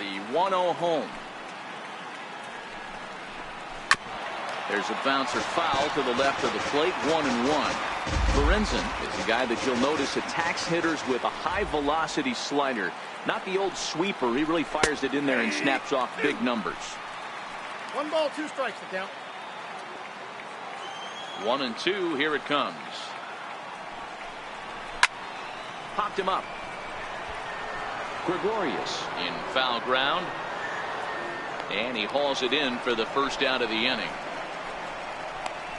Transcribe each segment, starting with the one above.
the 1-0 home. There's a bouncer foul to the left of the plate. 1-1. Lorenzen is the guy that you'll notice attacks hitters with a high velocity slider. Not the old sweeper. He really fires it in there and snaps off big numbers. 1 ball, 2 strikes to count. 1-2. Here it comes. Popped him up. Gregorius in foul ground. And he hauls it in for the first out of the inning.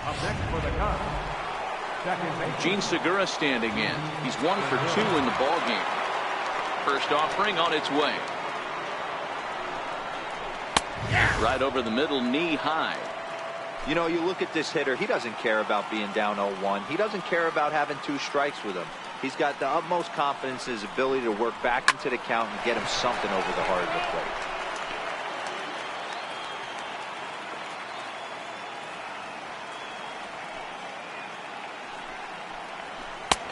Up next for the Cubs, Gene Segura standing in. He's 1 for 2 in the ball game. First offering on its way. Right over the middle, knee high. You know, you look at this hitter, he doesn't care about being down 0-1. He doesn't care about having 2 strikes with him. He's got the utmost confidence in his ability to work back into the count and get him something over the heart of the plate.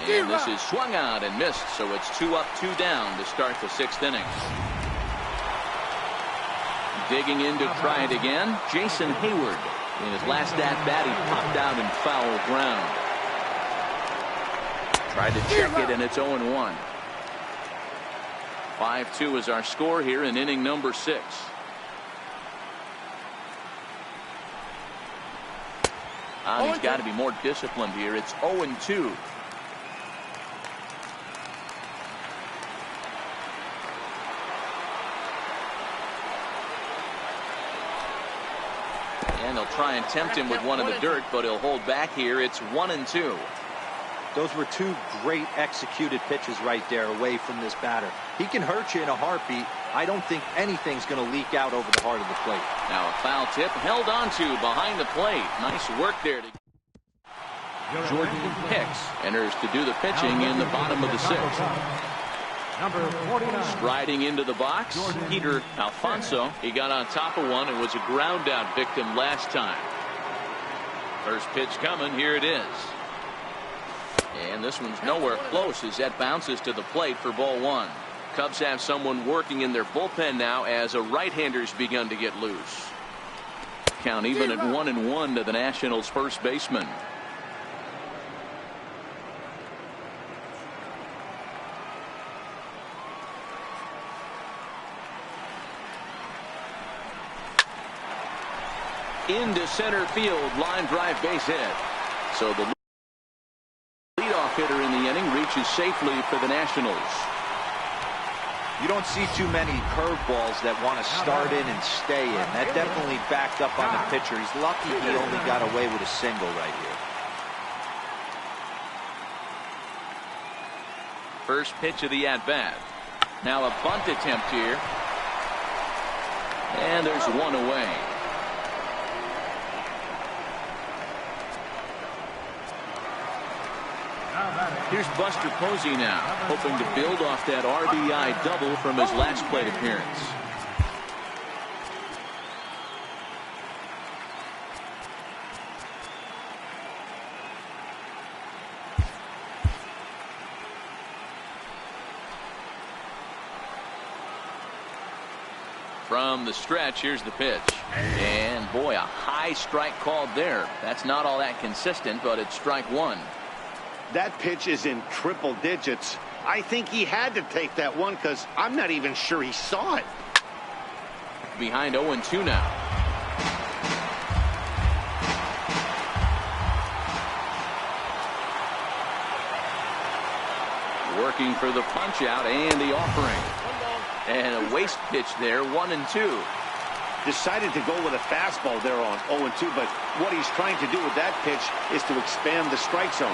And this is swung out and missed, so it's 2 up, 2 down to start the 6th inning. Digging in to try it again, Jason Hayward. In his last at-bat, he popped out in foul ground. Tried to check it, and it's 0-1. 5-2 is our score here in inning number 6. He's got to be more disciplined here. It's 0-2. And they'll try and tempt him with one in the dirt, but he'll hold back here. It's 1-2. Those were 2 great executed pitches right there away from this batter. He can hurt you in a heartbeat. I don't think anything's going to leak out over the heart of the plate. Now a foul tip held onto behind the plate. Nice work there. Jordan Hicks enters to do the pitching in the bottom of the 6th. number 49. Striding into the box, Peter Alfonso. He got on top of one and was a ground out victim last time. First pitch coming. Here it is. And this one's nowhere close as that bounces to the plate for ball 1. Cubs have someone working in their bullpen now as a right-hander's begun to get loose. Count even at 1-1 to the Nationals' first baseman. Into center field, line drive, base hit. So the leadoff hitter in the inning reaches safely for the Nationals. You don't see too many curveballs that want to start in and stay in. That definitely backed up on the pitcher. He's lucky he only got away with a single right here. First pitch of the at-bat. Now a bunt attempt here. And there's one away. Here's Buster Posey now, hoping to build off that RBI double from his last plate appearance. From the stretch, here's the pitch. And boy, a high strike called there. That's not all that consistent, but it's strike 1. That pitch is in triple digits. I think he had to take that one because I'm not even sure he saw it. Behind 0-2 now. Working for the punch out and the offering. And a waste pitch there, 1-2. Decided to go with a fastball there on 0-2, but what he's trying to do with that pitch is to expand the strike zone.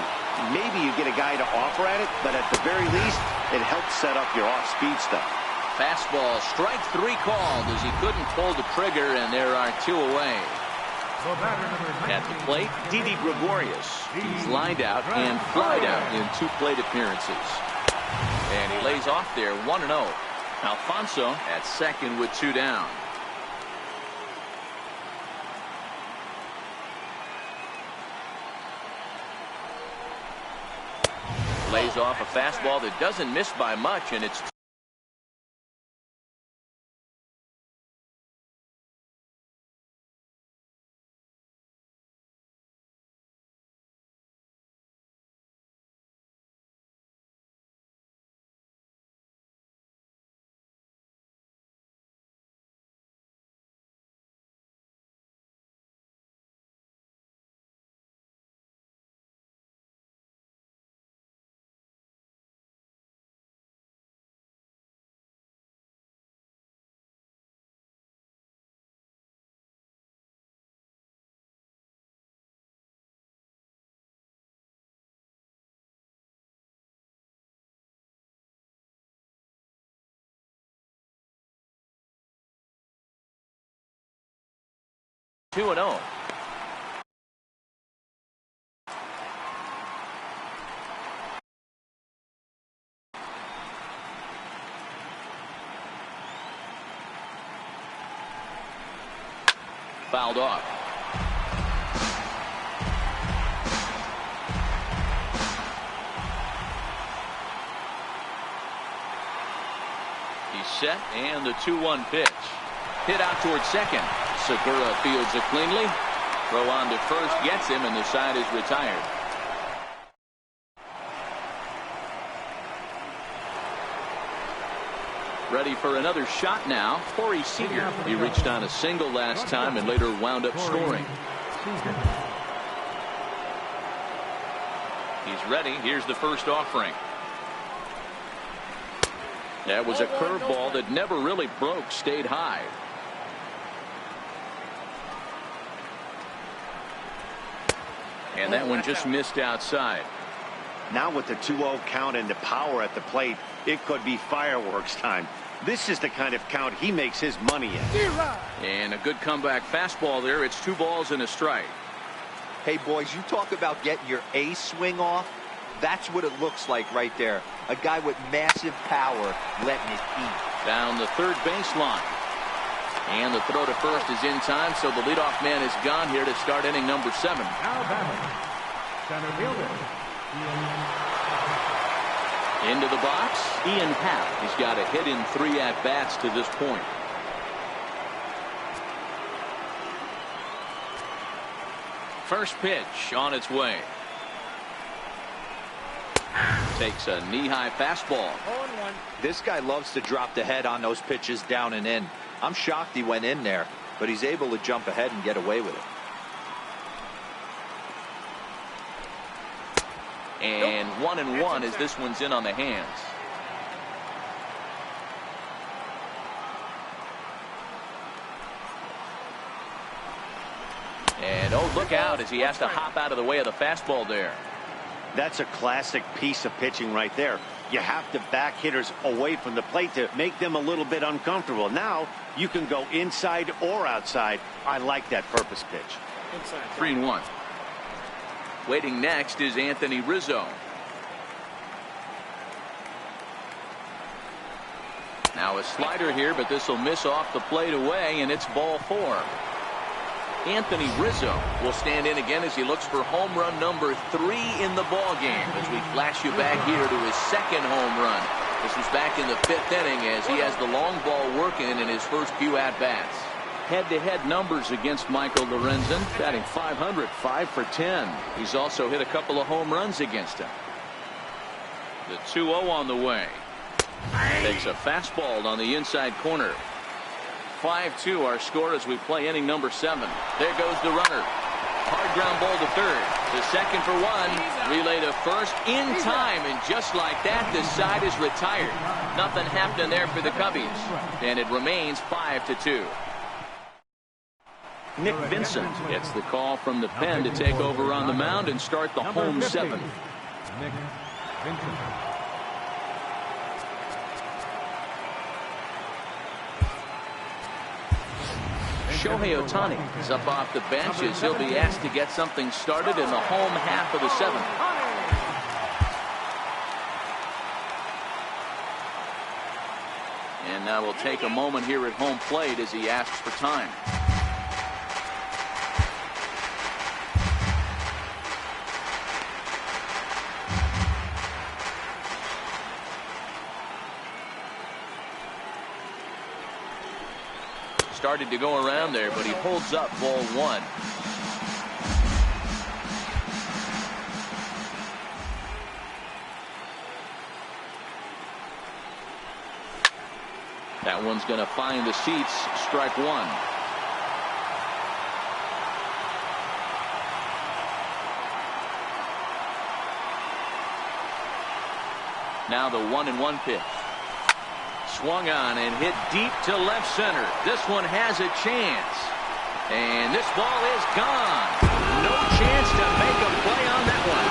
Maybe you get a guy to offer at it, but at the very least, it helps set up your off-speed stuff. Fastball, strike 3 called as he couldn't pull the trigger, and there are 2 away. At the plate, Didi Gregorius. He's lined out and flied out in 2 plate appearances. And he lays off there, 1-0. Alfonso at second with 2 down. Lays off a fastball that doesn't miss by much, and it's 2-0. Fouled off. He's set, and the 2-1 pitch. Hit out towards second. Segura fields it cleanly. Throw on to first gets him, and the side is retired. Ready for another shot now. Corey Seager. He reached on a single last time and later wound up scoring. He's ready. Here's the first offering. That was a curveball that never really broke, stayed high. And that one just missed outside. Now with the 2-0 count and the power at the plate, it could be fireworks time. This is the kind of count he makes his money in. And a good comeback fastball there. It's 2 balls and a strike. Hey, boys, you talk about getting your A swing off. That's what it looks like right there. A guy with massive power letting it eat. Down the third baseline. And the throw to first is in time, so the leadoff man is gone here to start inning number 7. Now batting, center fielder, Into the box, Ian Happ. He's got a hit in 3 at-bats to this point. First pitch on its way. Takes a knee-high fastball. This guy loves to drop the head on those pitches down and in. I'm shocked he went in there, but he's able to jump ahead and get away with it. And 1-1 as this one's in on the hands. And oh, look out as he has to hop out of the way of the fastball there. That's a classic piece of pitching right there. You have to back hitters away from the plate to make them a little bit uncomfortable. Now you can go inside or outside. I like that purpose pitch. 3-1. Waiting next is Anthony Rizzo. Now a slider here, but this will miss off the plate away, and it's ball 4. Anthony Rizzo will stand in again as he looks for home run number 3 in the ball game. As we flash you back here to his second home run. This was back in the 5th inning as he has the long ball working in his first few at-bats. Head-to-head numbers against Michael Lorenzen, batting .500, 5 for 10. He's also hit a couple of home runs against him. The 2-0 on the way. Takes a fastball on the inside corner. 5-2 our score as we play inning number 7. There goes the runner. Hard ground ball to third. The second for 1. Relay to first in time, and just like that, the side is retired. Nothing happening there for the Cubbies, and it remains 5-2. Nick Vincent gets the call from the pen to take over on the mound and start the home 7. Nick Vincent. Shohei Ohtani is up off the bench as he'll be asked to get something started in the home half of the 7th. And now we'll take a moment here at home plate as he asks for time. Started to go around there, but he holds up ball 1. That one's going to find the seats. Strike 1. Now the 1-1 pitch. Swung on and hit deep to left center. This one has a chance. And this ball is gone. No chance to make a play on that one.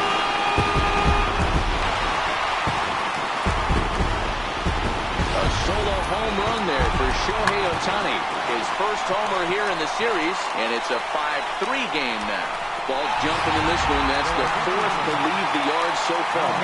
A solo home run there for Shohei Ohtani. His first homer here in the series, and it's a 5-3 game now. Ball's jumping in this one. That's the fourth to leave the yard so far.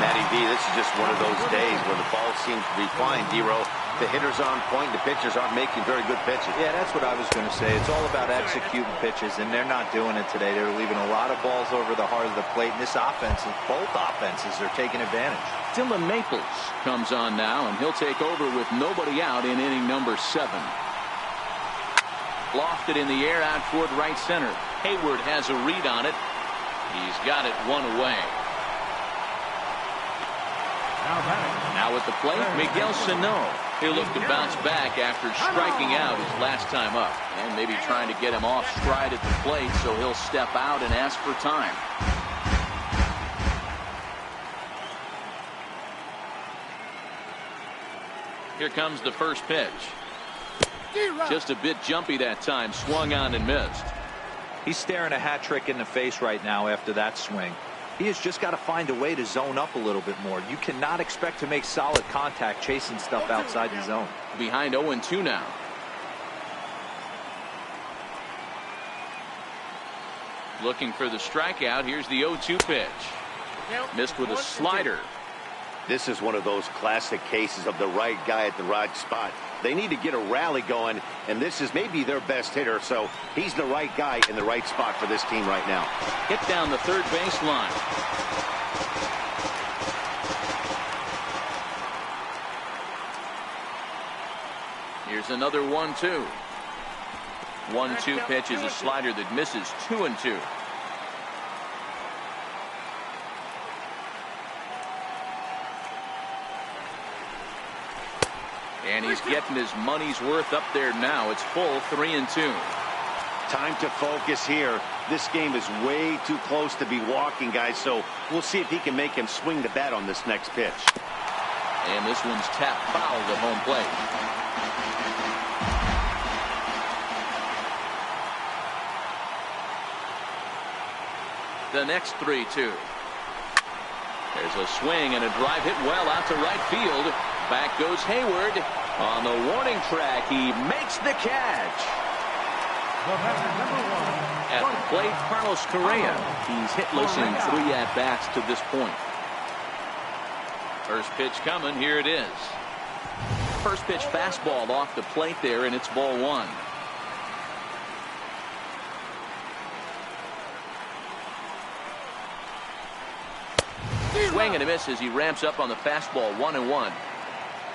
Matty V, this is just one of those days where the ball seems to be flying, D-Row. The hitter's on point, the pitchers aren't making very good pitches. Yeah, that's what I was going to say. It's all about executing pitches, and they're not doing it today. They're leaving a lot of balls over the heart of the plate, and this offense, both offenses are taking advantage. Dylan Maples comes on now, and he'll take over with nobody out in inning number 7. Lofted in the air out toward right center. Hayward has a read on it. He's got it one away. Now at the plate, Miguel Sano. He'll look to bounce back after striking out his last time up. And maybe trying to get him off stride at the plate, so he'll step out and ask for time. Here comes the first pitch. Just a bit jumpy that time. Swung on and missed. He's staring a hat trick in the face right now after that swing. He has just got to find a way to zone up a little bit more. You cannot expect to make solid contact chasing stuff outside the zone. Behind 0-2 now. Looking for the strikeout. Here's the 0-2 pitch. Missed with a slider. This is one of those classic cases of the right guy at the right spot. They need to get a rally going, and this is maybe their best hitter, so he's the right guy in the right spot for this team right now. Hit down the third baseline. Here's another 1-2. 1-2 pitch is a slider that misses. 2-2. And he's getting his money's worth up there now. It's full 3-2. Time to focus here. This game is way too close to be walking, guys, so we'll see if he can make him swing the bat on this next pitch. And this one's tapped foul at home plate. The next 3-2. There's a swing and a drive hit well out to right field. Back goes Hayward. On the warning track, he makes the catch. At the plate, Carlos Correa. He's hitless in 3 at-bats to this point. First pitch coming. Here it is. First pitch fastball off the plate there, and it's ball 1. Swing and a miss as he ramps up on the fastball. 1-1.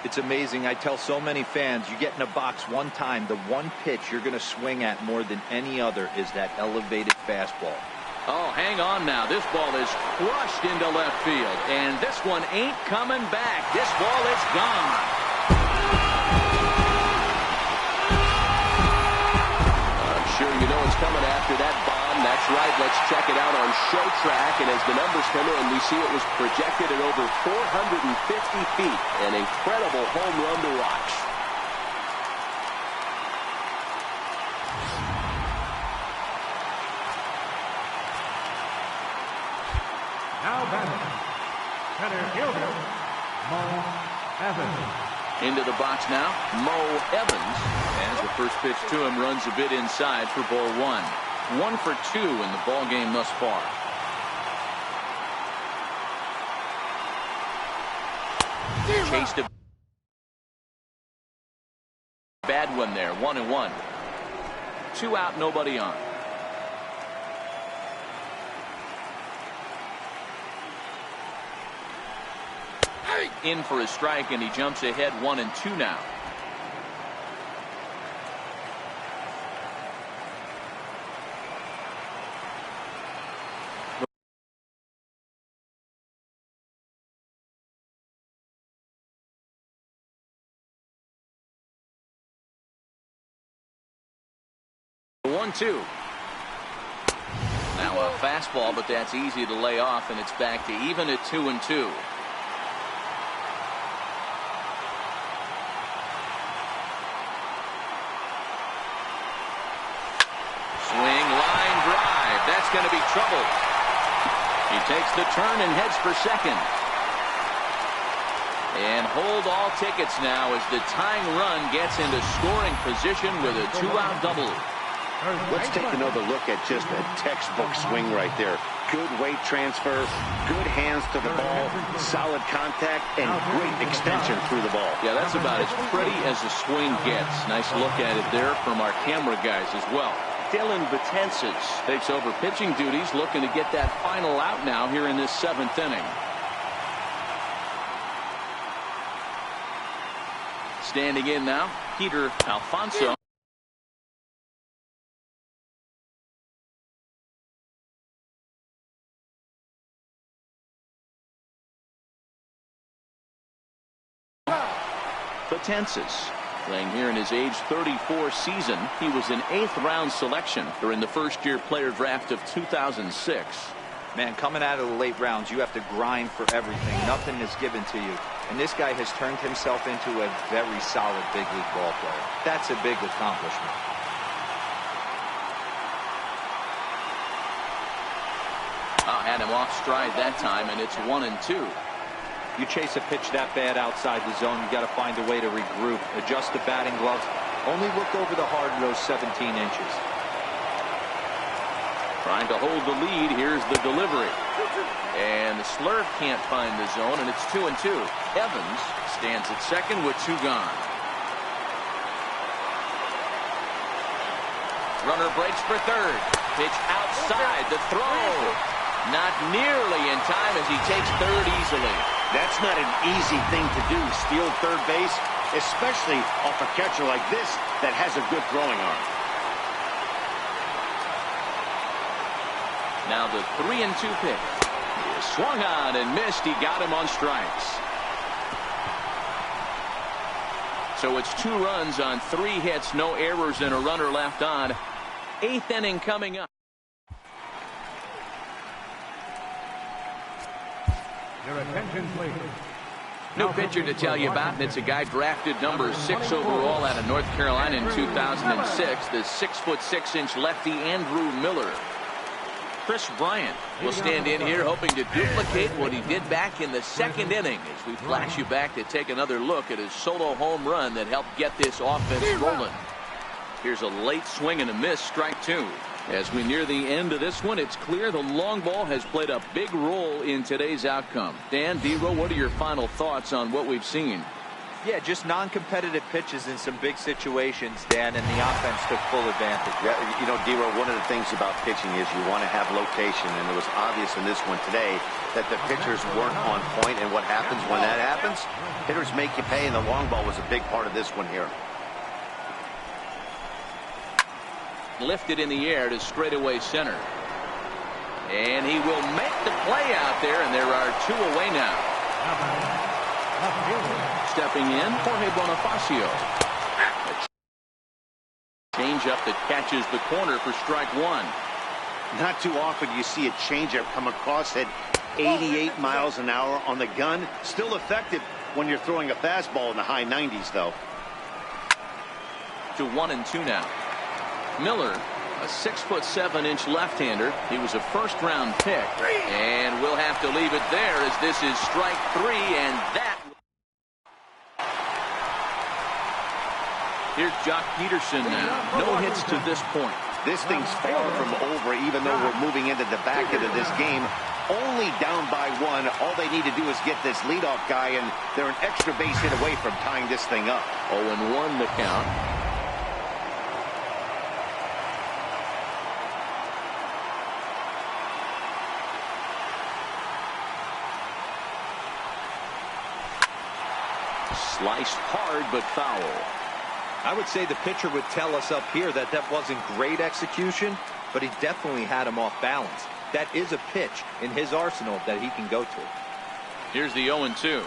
It's amazing. I tell so many fans, you get in a box one time, the one pitch you're going to swing at more than any other is that elevated fastball. Oh, hang on now. This ball is crushed into left field, and this one ain't coming back. This ball is gone. I'm sure you know it's coming after that bomb. That's right. Let's check it out on Show Track. And as the numbers come in, we see it was projected at over 450 feet. An incredible home run to watch. Now batting, center fielder, Mo Evans. Into the box now, Mo Evans. As the first pitch to him runs a bit inside for ball 1. 1 for 2 in the ball game thus far. Chased a bad one there. 1-1. 2 out, nobody on. In for a strike, and he jumps ahead 1-2 now. The 1-2. Now a fastball, but that's easy to lay off, and it's back to even at 2-2. That's going to be trouble. He takes the turn and heads for second. And hold all tickets now as the tying run gets into scoring position with a 2-out double. Let's take another look at just a textbook swing right there. Good weight transfer, good hands to the ball, solid contact, and great extension through the ball. Yeah, that's about as pretty as a swing gets. Nice look at it there from our camera guys as well. Dylan Betances takes over pitching duties, looking to get that final out now here in this 7th inning. Standing in now, Peter Alfonso. Betances playing here in his age 34 season. He was an 8th-round selection during the first-year player draft of 2006. Man, coming out of the late rounds, you have to grind for everything. Nothing is given to you. And this guy has turned himself into a very solid big league ball player. That's a big accomplishment. Had him off stride that time, and it's 1-2. You chase a pitch that bad outside the zone, you got to find a way to regroup, adjust the batting gloves. Only look over the heart of those 17 inches. Trying to hold the lead. Here's the delivery. And the slurve can't find the zone, and it's 2-2. Evans stands at second with 2 gone. Runner breaks for third. Pitch outside. The throw. Not nearly in time as he takes third easily. That's not an easy thing to do, steal third base, especially off a catcher like this that has a good throwing arm. Now the 3-2 pitch. He swung on and missed. He got him on strikes. So it's 2 runs on 3 hits, no errors, and a runner left on. 8th inning coming up. Your attention, please. New pitcher to tell you about, and it's a guy drafted number 6 overall out of North Carolina in 2006, the 6'6" lefty Andrew Miller. Chris Bryant will stand in here hoping to duplicate what he did back in the 2nd inning as we flash you back to take another look at his solo home run that helped get this offense rolling. Here's a late swing and a miss, strike 2. As we near the end of this one, it's clear the long ball has played a big role in today's outcome. Dan, D-Row, what are your final thoughts on what we've seen? Yeah, just non-competitive pitches in some big situations, Dan, and the offense took full advantage. Yeah, you know, D-Row, one of the things about pitching is you want to have location, and it was obvious in this one today that the pitchers weren't on point, and what happens when that happens? Hitters make you pay, and the long ball was a big part of this one here. Lifted in the air to straightaway center. And he will make the play out there, and there are 2 away now. Stepping in, Jorge Bonifacio. Change-up that catches the corner for strike 1. Not too often you see a changeup come across at 88 miles an hour on the gun. Still effective when you're throwing a fastball in the high 90s, though. To 1-2 now. Miller, a 6'7" left-hander. He was a first-round pick, and we'll have to leave it there as this is strike 3, and that. Here's Jock Peterson now. No hits to this point. This thing's far from over, even though we're moving into the back end of this game. Only down by 1. All they need to do is get this leadoff guy, and they're an extra base hit away from tying this thing up. 0-1 the count. Sliced hard, but foul. I would say the pitcher would tell us up here that that wasn't great execution, but he definitely had him off balance. That is a pitch in his arsenal that he can go to. Here's the 0-2.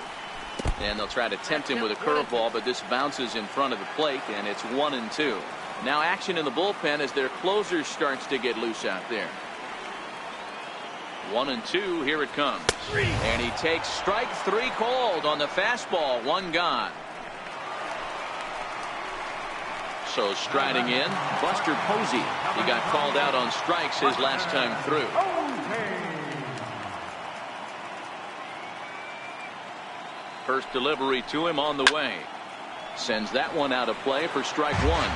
And they'll try to tempt him with a curveball, but this bounces in front of the plate, and it's 1-2. Now action in the bullpen as their closer starts to get loose out there. 1-2, here it comes. And he takes strike 3 called on the fastball, 1 gone. So striding in, Buster Posey. He got called out on strikes his last time through. First delivery to him on the way. Sends that one out of play for strike one.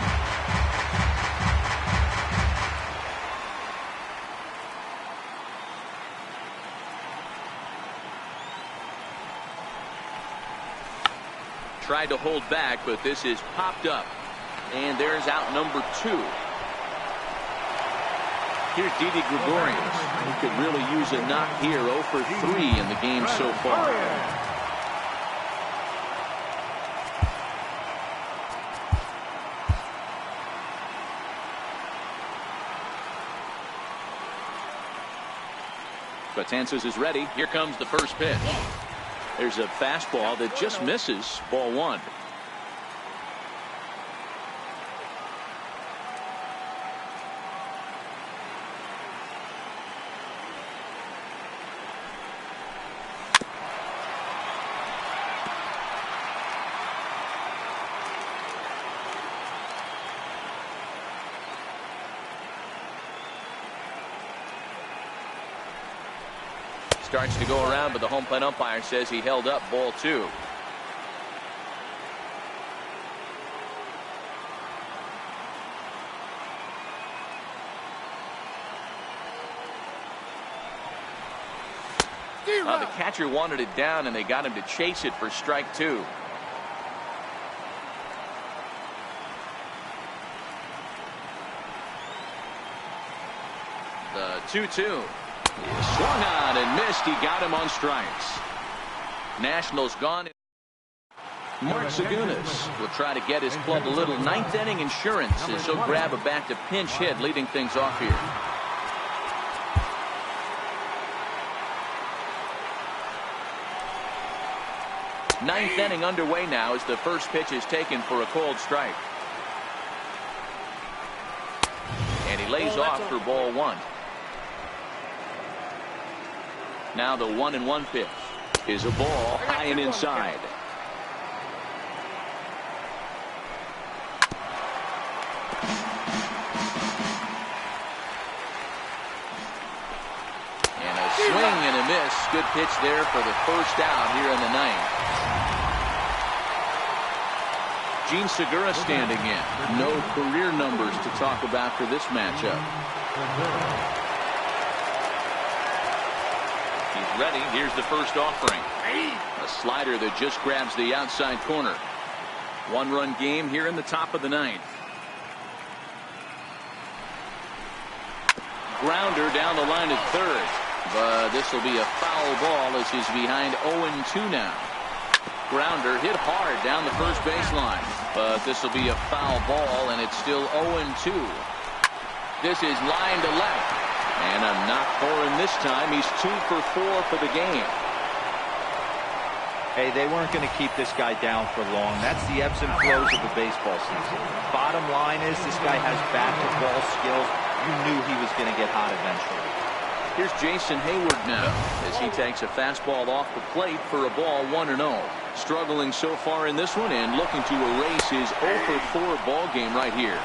Tried to hold back, but this is popped up. And there's out number 2. Here's Didi Gregorius. He could really use a knock here. 0 for 3 in the game so far. Betances is ready. Here comes the first pitch. There's a fastball that just misses. Ball 1. Starts to go around, but the home plate umpire says he held up. Ball 2. The catcher wanted it down, and they got him to chase it for strike 2. The 2-2. Swung on and missed. He got him on strikes. Nationals gone. Mark Zagunis will try to get his club a little ninth inning insurance as he'll grab a bat to pinch hit, leading things off here. Ninth inning underway now as the first pitch is taken for a cold strike. And he lays off for ball 1. Now the 1-1 pitch is a ball high and inside. And a swing and a miss. Good pitch there for the first out here in the 9th. Gene Segura standing in. No career numbers to talk about for this matchup. He's ready. Here's the first offering. A slider that just grabs the outside corner. 1-run game here in the top of the 9th. Grounder down the line at third. But this will be a foul ball as he's behind 0-2 now. Grounder hit hard down the first baseline. But this will be a foul ball, and it's still 0-2. This is line to left. And a knock for him this time. He's 2 for 4 for the game. Hey, they weren't going to keep this guy down for long. That's the ebbs and flows of the baseball season. Bottom line is this guy has bat-to-ball skills. You knew he was going to get hot eventually. Here's Jason Hayward now as he takes a fastball off the plate for a ball 1-0. Struggling so far in this one and looking to erase his 0 for 4 ball game right here.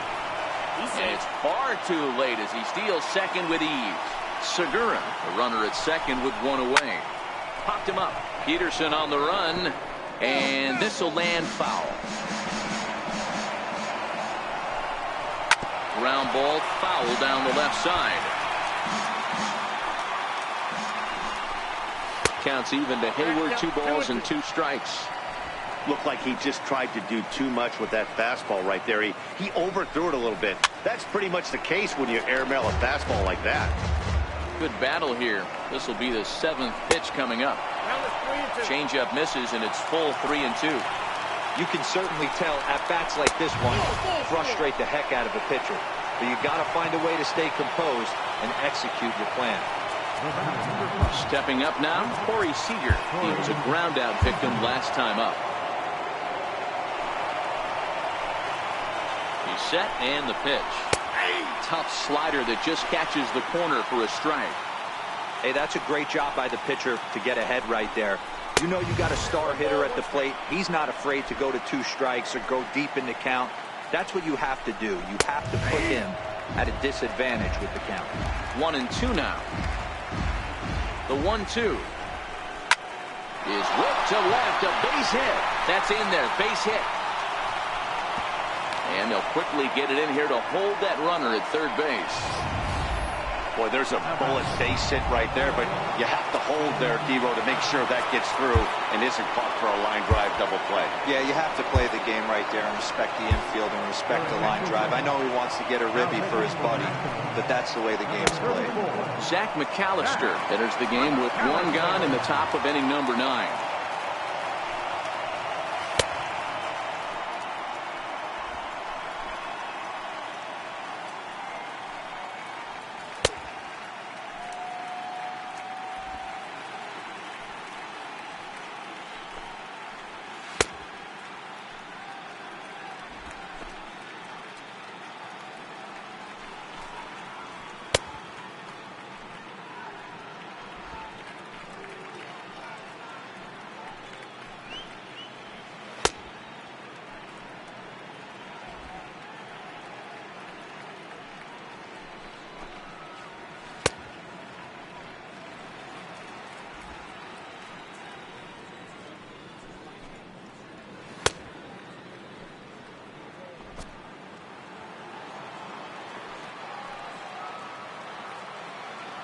And it's far too late as he steals second with ease. Segura, the runner at second with 1 away. Popped him up. Peterson on the run. And this will land foul. Ground ball foul down the left side. Counts even to Hayward. 2 balls and 2 strikes. Looked like he just tried to do too much with that fastball right there. He overthrew it a little bit. That's pretty much the case when you airmail a fastball like that. Good battle here. This will be the 7th pitch coming up. Changeup misses, and it's full 3-2. You can certainly tell at bats like this one frustrate the heck out of a pitcher. But you got to find a way to stay composed and execute your plan. Stepping up now, Corey Seager. He was a ground out victim last time up. He's set, and the pitch. Tough slider that just catches the corner for a strike. Hey, that's a great job by the pitcher to get ahead right there. You know you got a star hitter at the plate. He's not afraid to go to 2 strikes or go deep in the count. That's what you have to do. You have to put him at a disadvantage with the count. 1-2 now. The 1-2. is whipped to left. A base hit. That's in there. Base hit. And they'll quickly get it in here to hold that runner at third base. Boy, there's a bullet base hit right there, but you have to hold there, Dero, to make sure that gets through and isn't caught for a line drive double play. Yeah, you have to play the game right there and respect the infield and respect the line drive. I know he wants to get a ribby for his buddy, but that's the way the game's played. Zach McAllister enters the game with one gone in the top of inning number 9.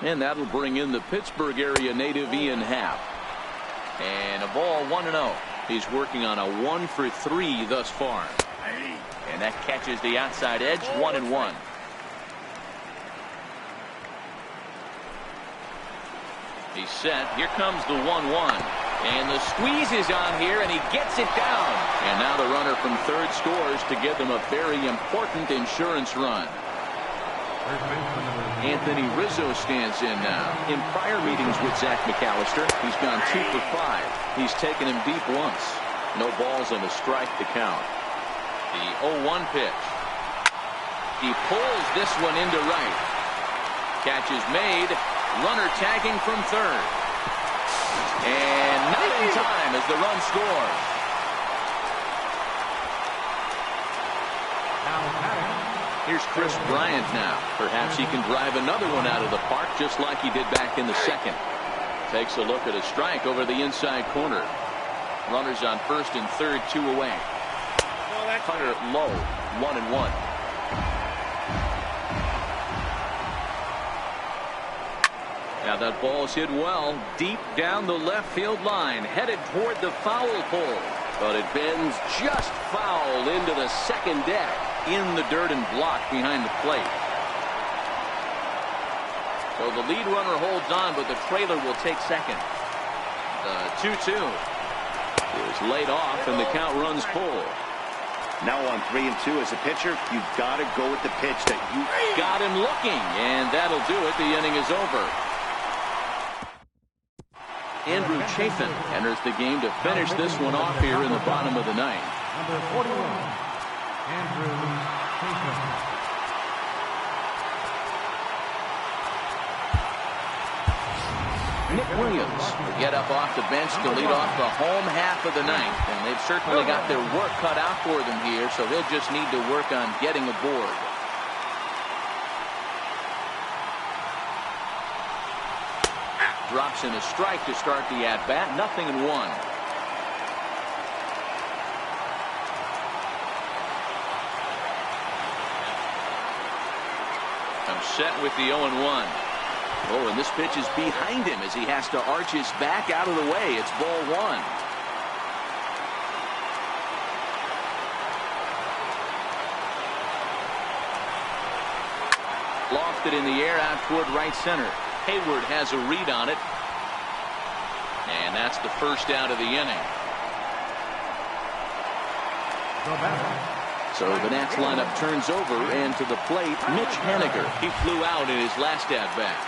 And that'll bring in the Pittsburgh area native Ian Happ. And a ball 1-0. He's working on a 1-for-3 thus far. And that catches the outside edge. 1-1. He's set. Here comes the 1-1. And the squeeze is on here, and he gets it down. And now the runner from third scores to give them a very important insurance run. Anthony Rizzo stands in now. In prior meetings with Zach McAllister, he's gone 2 for 5. He's taken him deep once. No balls and a strike to count. The 0-1 pitch. He pulls this one into right. Catch is made. Runner tagging from third. And not in time as the run scores. Here's Chris Bryant now. Perhaps he can drive another one out of the park just like he did back in the second. Takes a look at a strike over the inside corner. Runners on first and third, 2 away. Cutter low, 1-1. Now that ball's hit well, deep down the left field line, headed toward the foul pole. But it bends just foul into the second deck. In the dirt and blocked behind the plate. So the lead runner holds on, but the trailer will take second. The 2-2 is laid off, and the count runs full. Now on 3-2 as a pitcher, you've got to go with the pitch that you got him looking, and that'll do it. The inning is over. Andrew Chafin enters the game to finish this one off here in the bottom of the ninth. Number 41. Andrew Chafin. Nick Williams will get up off the bench to lead off the home half of the ninth. And they've certainly got their work cut out for them here, so they'll just need to work on getting aboard. Drops in a strike to start the at-bat. 0-1. I'm set with the 0-1. Oh, and this pitch is behind him as he has to arch his back out of the way. It's ball 1. Lofted in the air out toward right center. Hayward has a read on it. And that's the first out of the inning. So the Nats lineup turns over, and to the plate, Mitch Haniger. He flew out in his last at-bat.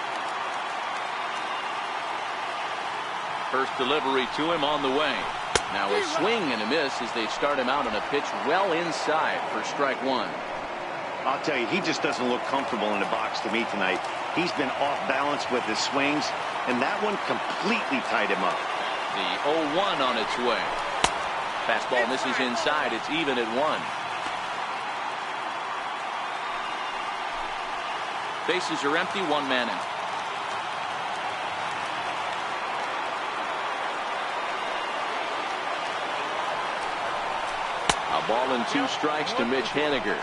First delivery to him on the way. Now a swing and a miss as they start him out on a pitch well inside for strike 1. I'll tell you, he just doesn't look comfortable in the box to me tonight. He's been off balance with his swings, and that one completely tied him up. The 0-1 on its way. Fastball misses inside. It's even at 1. Bases are empty. 1 man out. Ball and 2 strikes to Mitch Haniger.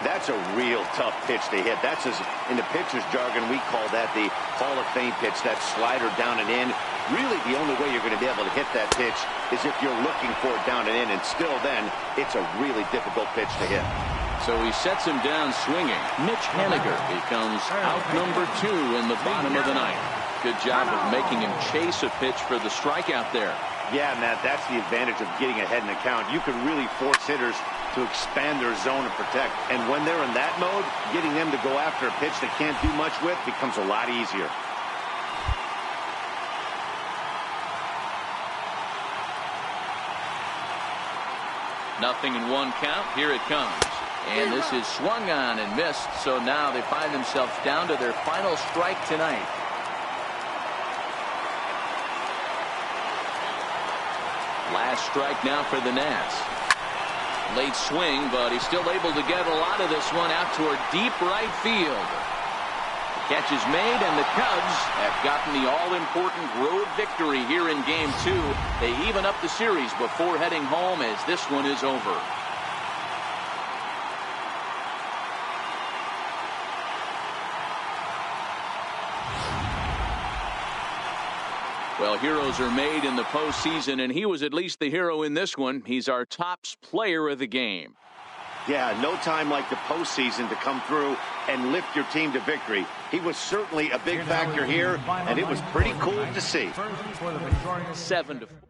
That's a real tough pitch to hit. That's, in the pitcher's jargon, we call that the Hall of Fame pitch, that slider down and in. Really, the only way you're going to be able to hit that pitch is if you're looking for it down and in, and still then, it's a really difficult pitch to hit. So he sets him down swinging. Mitch Haniger becomes out number 2 in the bottom of the ninth. Good job of making him chase a pitch for the strikeout there. Yeah, Matt, that's the advantage of getting ahead in the count. You can really force hitters to expand their zone and protect. And when they're in that mode, getting them to go after a pitch they can't do much with becomes a lot easier. Nothing in 1 count. Here it comes. And this is swung on and missed. So now they find themselves down to their final strike tonight. Last strike now for the Nats. Late swing, but he's still able to get a lot of this one out toward deep right field. The catch is made, and the Cubs have gotten the all-important road victory here in Game 2. They even up the series before heading home as this one is over. Well, heroes are made in the postseason, and he was at least the hero in this one. He's our top player of the game. Yeah, no time like the postseason to come through and lift your team to victory. He was certainly a big factor here, and it was pretty cool to see. 7-4.